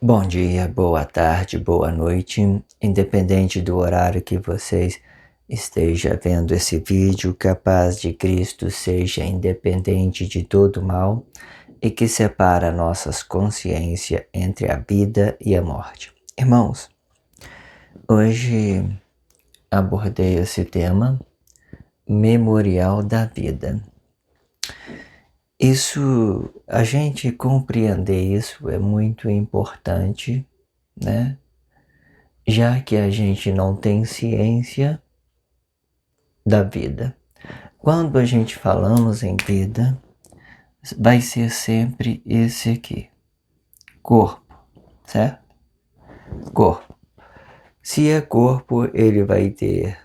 Bom dia, boa tarde, boa noite, independente do horário que vocês estejam vendo esse vídeo, que a paz de Cristo seja independente de todo mal e que separa nossas consciências entre a vida e a morte. Irmãos, hoje abordei esse tema, Memorial da Vida. A gente compreender isso é muito importante, né? Já que a gente não tem ciência da vida. Quando a gente falamos em vida, vai ser sempre esse aqui, corpo, certo? Corpo. Se é corpo, ele vai ter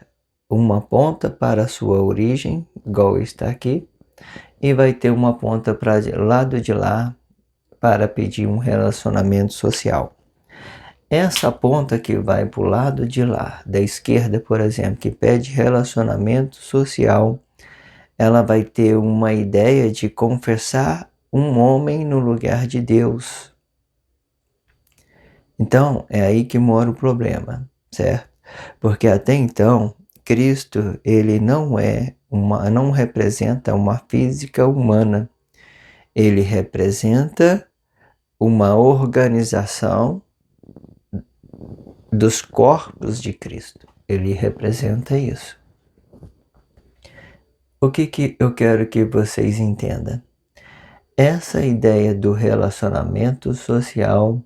uma ponta para a sua origem, igual está aqui, e vai ter uma ponta para o lado de lá para pedir um relacionamento social. Essa ponta que vai para o lado de lá, da esquerda, por exemplo, que pede relacionamento social, ela vai ter uma ideia de confessar um homem no lugar de Deus. Então, é aí que mora o problema, certo? Porque até então, Cristo, ele não representa uma física humana. Ele representa uma organização dos corpos de Cristo. Ele representa isso. O que eu quero que vocês entendam? Essa ideia do relacionamento social,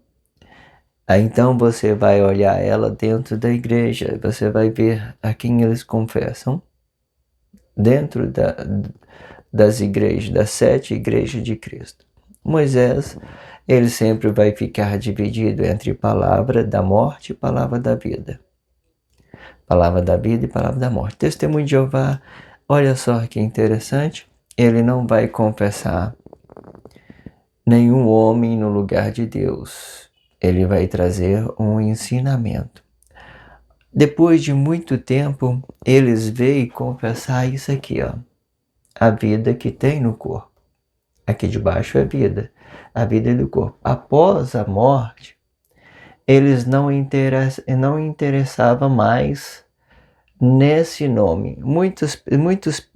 aí então você vai olhar ela dentro da igreja, você vai ver a quem eles confessam, dentro das igrejas, das 7 igrejas de Cristo. Moisés, ele sempre vai ficar dividido entre palavra da morte e palavra da vida. Palavra da vida e palavra da morte. Testemunho de Jeová, olha só que interessante, ele não vai confessar nenhum homem no lugar de Deus. Ele vai trazer um ensinamento. Depois de muito tempo, eles veem confessar isso aqui, ó. A vida que tem no corpo. Aqui de baixo é vida. A vida do corpo. Após a morte, eles não interessavam mais nesse nome.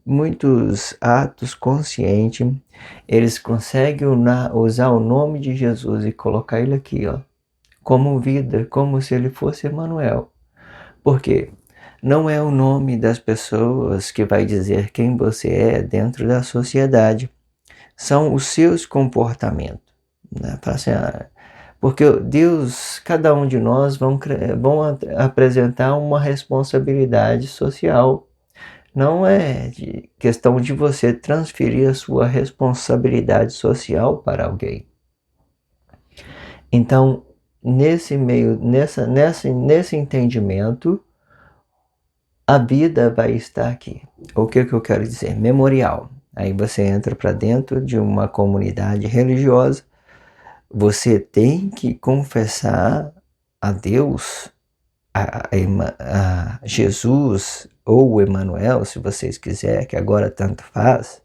Muitos atos conscientes, eles conseguem usar o nome de Jesus e colocar ele aqui, ó, como vida, como se ele fosse Emanuel. Por quê? Não é o nome das pessoas que vai dizer quem você é dentro da sociedade. São os seus comportamentos, né? Assim, porque Deus, cada um de nós vão apresentar uma responsabilidade social. Não é questão de você transferir a sua responsabilidade social para alguém. Então, nesse entendimento, a vida vai estar aqui. O que eu quero dizer? Memorial. Aí você entra para dentro de uma comunidade religiosa, você tem que confessar a Deus, a Jesus ou Emanuel, se vocês quiserem, que agora tanto faz.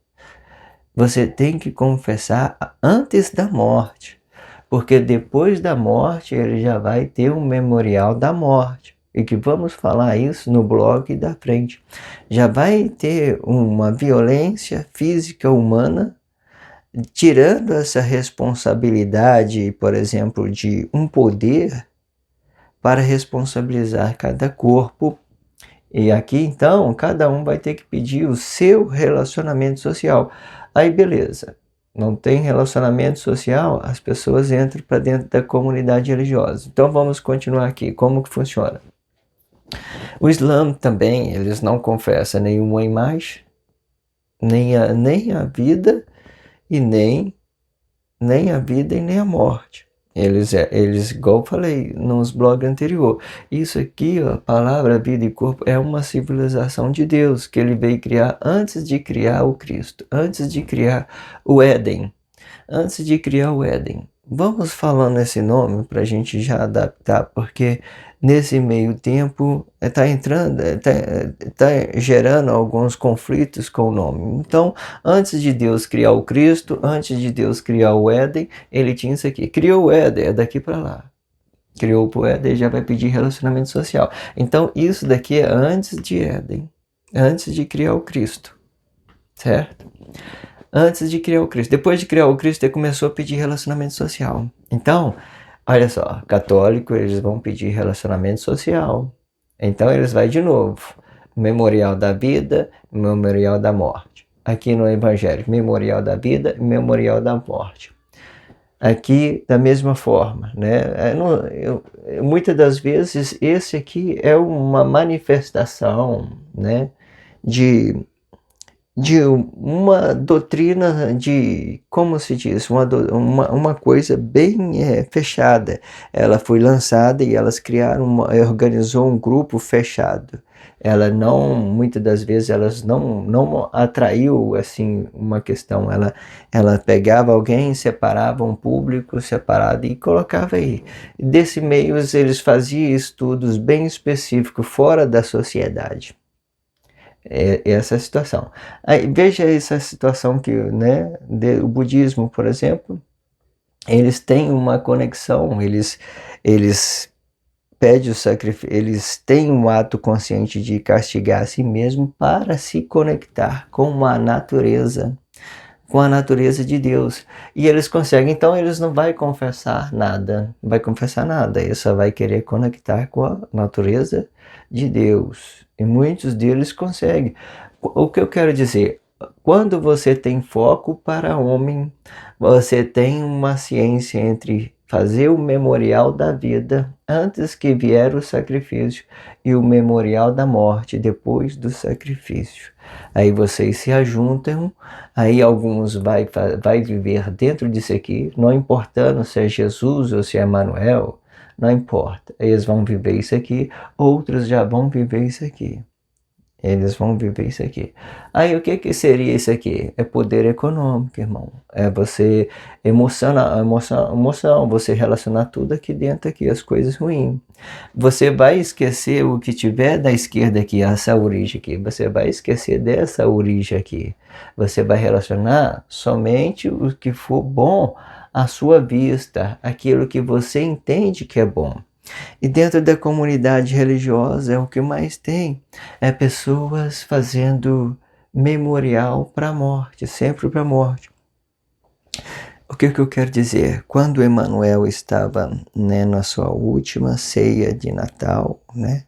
Você tem que confessar antes da morte, porque depois da morte ele já vai ter um memorial da morte. E que vamos falar isso no blog da frente. Já vai ter uma violência física humana, tirando essa responsabilidade, por exemplo, de um poder para responsabilizar cada corpo. E aqui então, cada um vai ter que pedir o seu relacionamento social. Aí beleza, não tem relacionamento social, as pessoas entram para dentro da comunidade religiosa. Então vamos continuar aqui, como que funciona? O Islã também, eles não confessam nenhuma imagem, nem a vida e nem a vida e nem a morte. Eles, igual eu falei nos blogs anterior, isso aqui, ó, a palavra vida e corpo é uma civilização de Deus que ele veio criar antes de criar o Cristo, antes de criar o Éden, Vamos falando esse nome para a gente já adaptar, porque nesse meio tempo está gerando alguns conflitos com o nome. Então, antes de Deus criar o Cristo, antes de Deus criar o Éden, ele tinha isso aqui. Criou o Éden, é daqui para lá. Criou o poeta e já vai pedir relacionamento social. Então, isso daqui é antes de Éden, antes de criar o Cristo, certo? Antes de criar o Cristo. Depois de criar o Cristo, ele começou a pedir relacionamento social. Então, olha só, católico, eles vão pedir relacionamento social. Então, eles vão de novo. Memorial da vida, memorial da morte. Aqui no Evangelho, memorial da vida, memorial da morte. Aqui, da mesma forma, né? Muitas das vezes, esse aqui é uma manifestação, né, de uma doutrina de, como se diz, uma coisa bem fechada. Ela foi lançada e elas organizou um grupo fechado. Ela não, muitas das vezes, elas não atraiu, assim, uma questão. Ela pegava alguém, separava um público separado e colocava aí. Desse meio, eles faziam estudos bem específicos fora da sociedade. Essa situação. Aí, veja essa situação que, né, o budismo, por exemplo, eles têm uma conexão, eles pedem o sacrifício, eles têm um ato consciente de castigar a si mesmo para se conectar com a natureza de Deus. E eles conseguem, então eles não vai confessar nada, ele só vai querer conectar com a natureza de Deus. E muitos deles conseguem. O que eu quero dizer, quando você tem foco para homem, você tem uma ciência entre fazer o memorial da vida antes que vier o sacrifício e o memorial da morte depois do sacrifício. Aí vocês se ajuntam, aí alguns vai viver dentro disso aqui, não importando se é Jesus ou se é Manuel, não importa. Eles vão viver isso aqui, outros já vão viver isso aqui. Eles vão viver isso aqui. Aí o que seria isso aqui? É poder econômico, irmão. É você emoção, você relacionar tudo aqui dentro aqui, as coisas ruins. Você vai esquecer o que tiver da esquerda aqui, essa origem aqui. Você vai esquecer dessa origem aqui. Você vai relacionar somente o que for bom à sua vista, aquilo que você entende que é bom. E dentro da comunidade religiosa é o que mais tem, é pessoas fazendo memorial para a morte, sempre para a morte. O que eu quero dizer? Quando Emmanuel estava, né, na sua última ceia de Natal, né,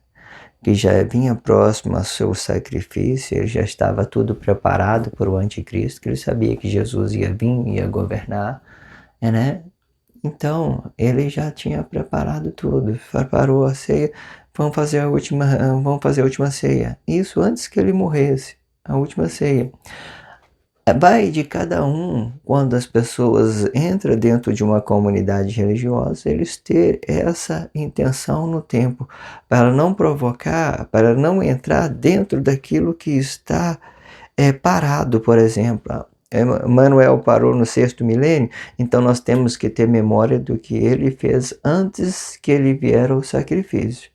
que já vinha próximo ao seu sacrifício, ele já estava tudo preparado para o anticristo, que ele sabia que Jesus ia vir, ia governar, né? Então, ele já tinha preparado tudo, preparou a ceia, vamos fazer a última ceia. Isso antes que ele morresse, a última ceia. Vai de cada um, quando as pessoas entram dentro de uma comunidade religiosa, eles ter essa intenção no tempo, para não provocar, para não entrar dentro daquilo que está parado, por exemplo. Manuel parou no 6º milênio, então nós temos que ter memória do que ele fez antes que ele vier ao sacrifício.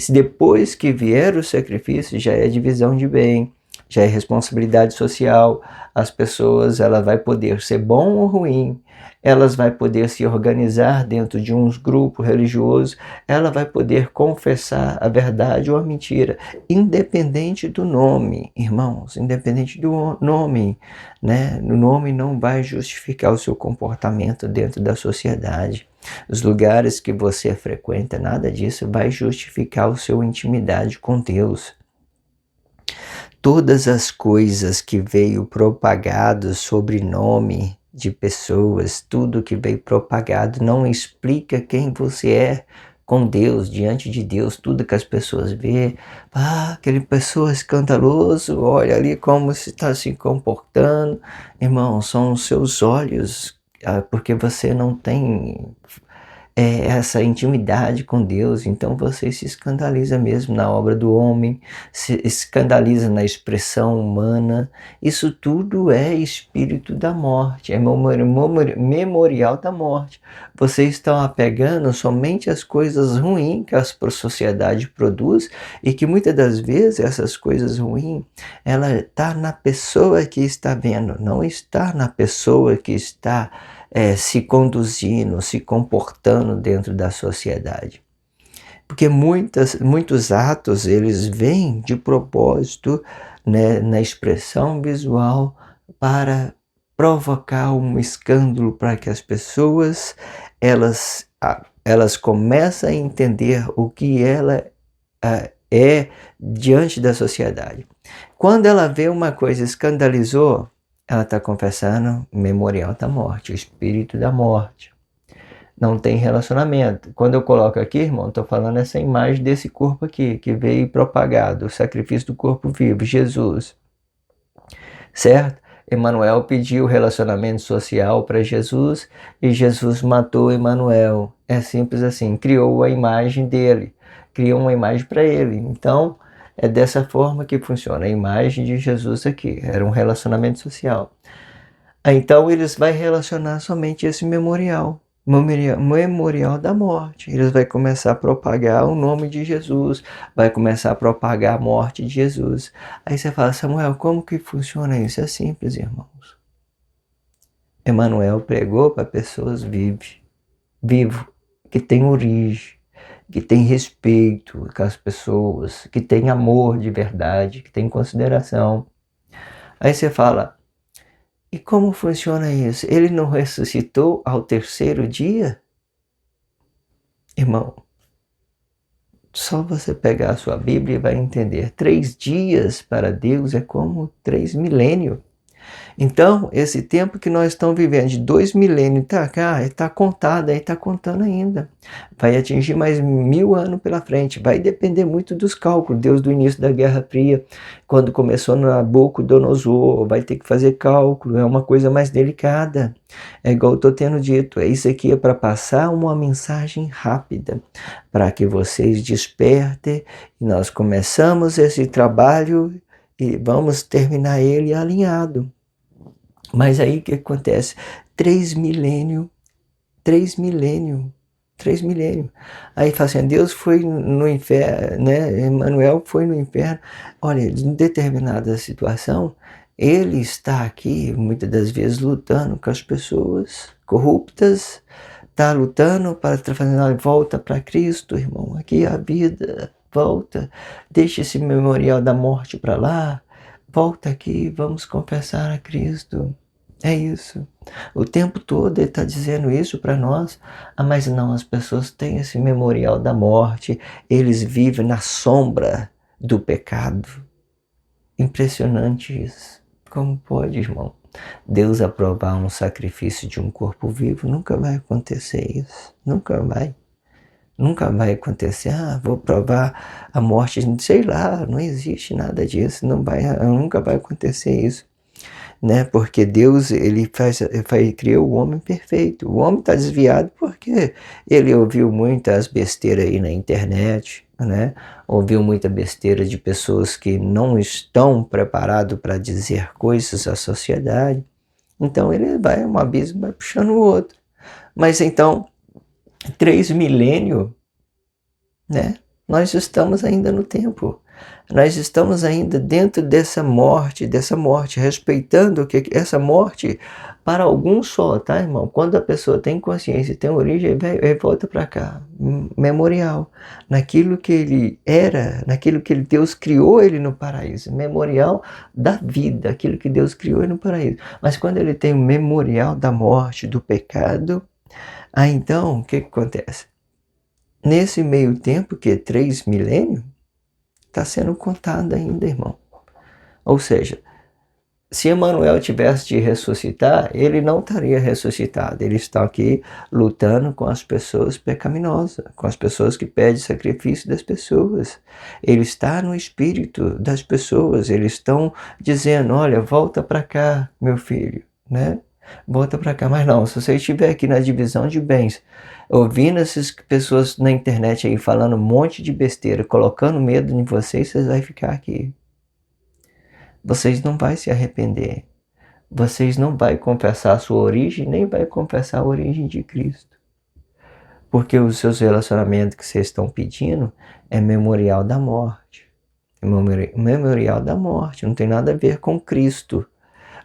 Depois que vier o sacrifício, já é divisão de bem, já é responsabilidade social. As pessoas, ela vai poder ser bom ou ruim, elas vai poder se organizar dentro de uns grupos religiosos, ela vai poder confessar a verdade ou a mentira, independente do nome, irmãos, independente do nome, né? O nome não vai justificar o seu comportamento dentro da sociedade. Os lugares que você frequenta, nada disso vai justificar a sua intimidade com Deus. Todas as coisas que veio propagado sobre nome de pessoas, tudo que veio propagado não explica quem você é com Deus, diante de Deus. Tudo que as pessoas vê, aquele pessoa escandaloso, olha ali como se está se comportando. Irmão, são os seus olhos, porque você não tem essa intimidade com Deus, então você se escandaliza mesmo na obra do homem, se escandaliza na expressão humana. Isso tudo é espírito da morte, é memorial da morte. Vocês estão apegando somente às coisas ruins que a sociedade produz, e que muitas das vezes essas coisas ruins, ela está na pessoa que está vendo, não está na pessoa que está se conduzindo, se comportando dentro da sociedade. Porque muitos atos, eles vêm de propósito, né, na expressão visual para provocar um escândalo, para que as pessoas elas comecem a entender o que ela é diante da sociedade. Quando ela vê uma coisa escandalizou, ela está confessando o memorial da morte, o espírito da morte. Não tem relacionamento. Quando eu coloco aqui, irmão, estou falando essa imagem desse corpo aqui, que veio propagado, o sacrifício do corpo vivo, Jesus. Certo? Emanuel pediu relacionamento social para Jesus e Jesus matou Emanuel. É simples assim, criou a imagem dele, criou uma imagem para ele. Então, é dessa forma que funciona a imagem de Jesus aqui, era um relacionamento social. Então, eles vão relacionar somente esse memorial da morte. Eles vão começar a propagar o nome de Jesus, vai começar a propagar a morte de Jesus. Aí você fala, Samuel, como que funciona isso? É simples, irmãos. Emanuel pregou para pessoas vivo, que tem origem, que tem respeito com as pessoas, que tem amor de verdade, que tem consideração. Aí você fala, e como funciona isso? Ele não ressuscitou ao terceiro dia? Irmão, só você pegar a sua Bíblia e vai entender. 3 dias para Deus é como 3 milênios. Então, esse tempo que nós estamos vivendo, de 2 milênios, está contado, aí está contando ainda. Vai atingir mais 1000 anos pela frente. Vai depender muito dos cálculos. Deus do início da Guerra Fria, quando começou no Nabucodonosor, vai ter que fazer cálculo. É uma coisa mais delicada. É igual eu estou tendo dito. Isso aqui é para passar uma mensagem rápida, para que vocês despertem. E nós começamos esse trabalho e vamos terminar ele alinhado. Mas aí o que acontece? 3 milênios. Aí fala assim, Deus foi no inferno, né? Emmanuel foi no inferno. Olha, em determinada situação, ele está aqui, muitas das vezes, lutando com as pessoas corruptas, está lutando para fazer, volta para Cristo, irmão, aqui é a vida, volta, deixa esse memorial da morte para lá, volta aqui, vamos confessar a Cristo. É isso. O tempo todo ele está dizendo isso para nós. Mas não, as pessoas têm esse memorial da morte. Eles vivem na sombra do pecado. Impressionante isso. Como pode, irmão? Deus aprovar um sacrifício de um corpo vivo? Nunca vai acontecer isso. Nunca vai. Nunca vai acontecer. Vou provar a morte. Sei lá, não existe nada disso. Nunca vai acontecer isso. Né? Porque Deus ele criou o homem perfeito. O homem está desviado porque ele ouviu muitas besteiras aí na internet, né? Ouviu muita besteira de pessoas que não estão preparados para dizer coisas à sociedade. Então ele vai, um abismo vai puxando o outro. Mas então, 3 milênios, né? Nós estamos ainda no tempo. Nós estamos ainda dentro dessa morte, respeitando que essa morte, para alguns só, tá, irmão? Quando a pessoa tem consciência, tem origem, ele volta para cá, memorial, naquilo que ele era, naquilo que Deus criou ele no paraíso, memorial da vida, aquilo que Deus criou ele no paraíso. Mas quando ele tem o memorial da morte, do pecado, então, o que acontece? Nesse meio tempo, que é 3 milênios, está sendo contado ainda, irmão. Ou seja, se Emanuel tivesse de ressuscitar, ele não estaria ressuscitado. Ele está aqui lutando com as pessoas pecaminosas, com as pessoas que pedem sacrifício das pessoas. Ele está no espírito das pessoas. Eles estão dizendo, olha, volta para cá, meu filho, né? Volta para cá. Mas não, se você estiver aqui na divisão de bens, ouvindo essas pessoas na internet aí falando um monte de besteira, colocando medo em vocês, vocês vão ficar aqui. Vocês não vão se arrepender. Vocês não vão confessar a sua origem, nem vão confessar a origem de Cristo. Porque os seus relacionamentos que vocês estão pedindo é memorial da morte. Memorial da morte, não tem nada a ver com Cristo.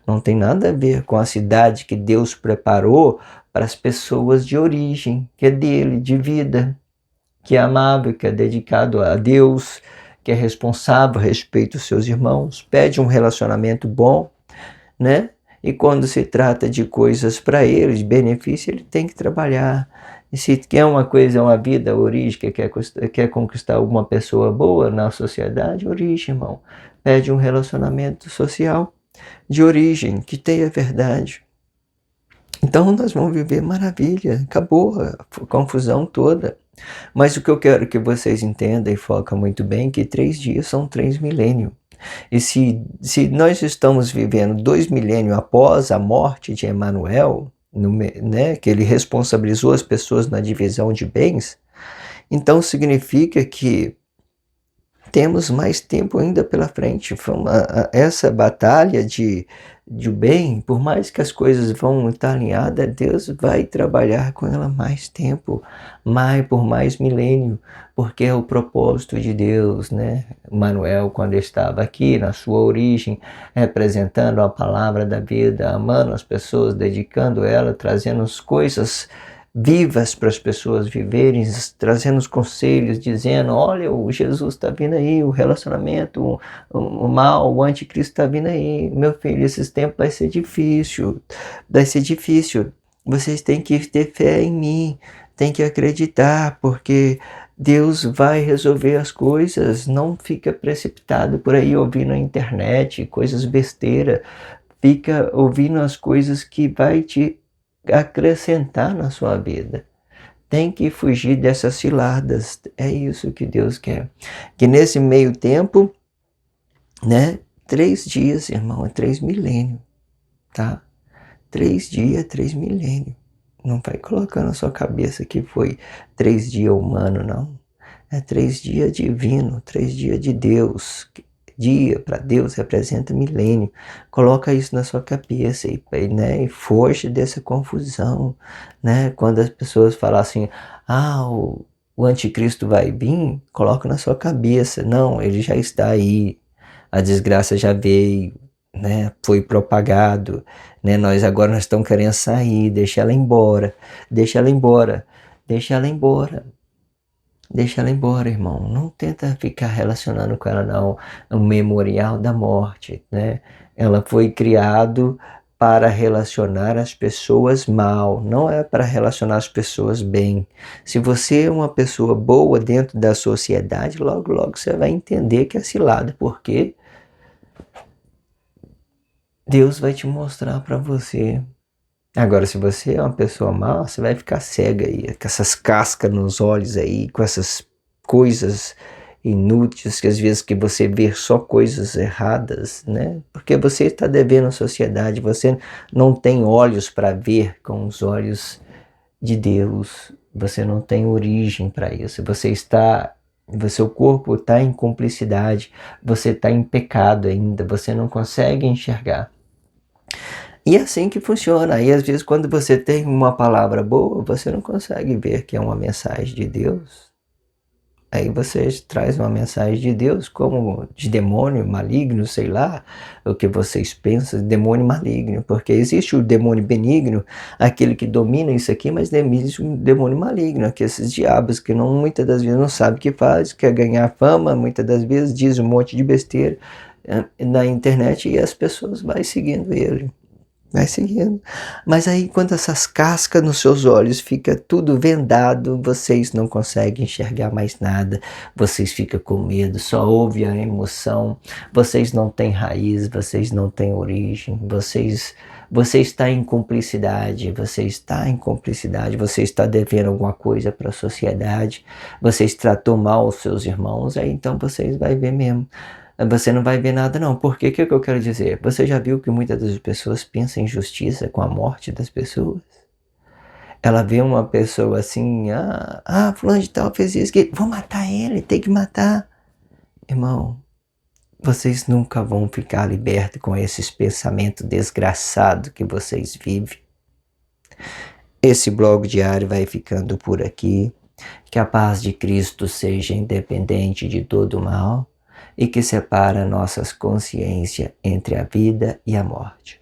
Não tem nada a ver com a cidade que Deus preparou para as pessoas de origem, que é dele, de vida, que é amável, que é dedicado a Deus, que é responsável, respeita os seus irmãos, pede um relacionamento bom, né? E quando se trata de coisas para ele, de benefício, ele tem que trabalhar. E se quer uma coisa, uma vida origem, quer conquistar alguma pessoa boa na sociedade, origem, irmão. Pede um relacionamento social de origem, que tenha verdade. Então nós vamos viver maravilha, acabou a confusão toda. Mas o que eu quero que vocês entendam e foquem muito bem, que 3 dias são 3 milênios. E se nós estamos vivendo 2 milênios após a morte de Emanuel, né, que ele responsabilizou as pessoas na divisão de bens, então significa que temos mais tempo ainda pela frente. Essa batalha de bem, por mais que as coisas vão estar alinhadas, Deus vai trabalhar com ela mais tempo, por mais milênio, porque é o propósito de Deus, né? Manuel, quando estava aqui, na sua origem, representando a palavra da vida, amando as pessoas, dedicando ela, trazendo as coisas vivas para as pessoas viverem, trazendo os conselhos, dizendo, olha, o Jesus está vindo aí, o relacionamento, o mal, o anticristo está vindo aí, meu filho, esses tempos vai ser difícil, vocês têm que ter fé em mim, têm que acreditar, porque Deus vai resolver as coisas, não fica precipitado por aí ouvindo na internet, coisas besteira, fica ouvindo as coisas que vai te acrescentar na sua vida. Tem que fugir dessas ciladas. É isso que Deus quer. Que nesse meio tempo, né? 3 dias, irmão, é 3 milênios, tá? 3 dias, 3 milênios. Não vai colocar na sua cabeça que foi 3 dias humano, não. É 3 dias divino, 3 dias de Deus. Dia para Deus representa milênio. Coloca isso na sua cabeça né, e foge dessa confusão, né? Quando as pessoas falam assim, o anticristo vai vir, coloca na sua cabeça, não, ele já está aí, a desgraça já veio, né? Foi propagado, né? Nós estamos querendo sair, deixa ela embora, deixa ela embora, deixa ela embora. Deixa ela embora, irmão. Não tenta ficar relacionando com ela, não. É um memorial da morte, né? Ela foi criado para relacionar as pessoas mal, não é para relacionar as pessoas bem. Se você é uma pessoa boa dentro da sociedade, logo, logo você vai entender que é cilada, porque Deus vai te mostrar para você. Agora, se você é uma pessoa má, você vai ficar cega aí, com essas cascas nos olhos aí, com essas coisas inúteis, que às vezes que você vê só coisas erradas, né? Porque você está devendo à sociedade, você não tem olhos para ver com os olhos de Deus, você não tem origem para isso, seu corpo está em cumplicidade, você está em pecado ainda, você não consegue enxergar. E é assim que funciona. E às vezes quando você tem uma palavra boa, você não consegue ver que é uma mensagem de Deus. Aí você traz uma mensagem de Deus como de demônio maligno, sei lá, o que vocês pensam, demônio maligno. Porque existe o demônio benigno, aquele que domina isso aqui, mas existe um demônio maligno, que esses diabos que não, muitas das vezes não sabem o que faz, quer ganhar fama, muitas das vezes diz um monte de besteira na internet e as pessoas vão seguindo ele. Vai seguindo. Mas aí quando essas cascas nos seus olhos fica tudo vendado, vocês não conseguem enxergar mais nada, vocês ficam com medo, só ouvem a emoção, vocês não têm raiz, vocês não têm origem, você está em cumplicidade, você está devendo alguma coisa para a sociedade, vocês tratou mal os seus irmãos, aí então vocês vão ver mesmo. Você não vai ver nada não, porque o que eu quero dizer? Você já viu que muitas das pessoas pensam em justiça com a morte das pessoas? Ela vê uma pessoa assim, fulano de tal fez isso, vou matar ele, tem que matar. Irmão, vocês nunca vão ficar libertos com esses pensamentos desgraçados que vocês vivem. Esse blog diário vai ficando por aqui. Que a paz de Cristo seja independente de todo mal e que separa nossas consciências entre a vida e a morte.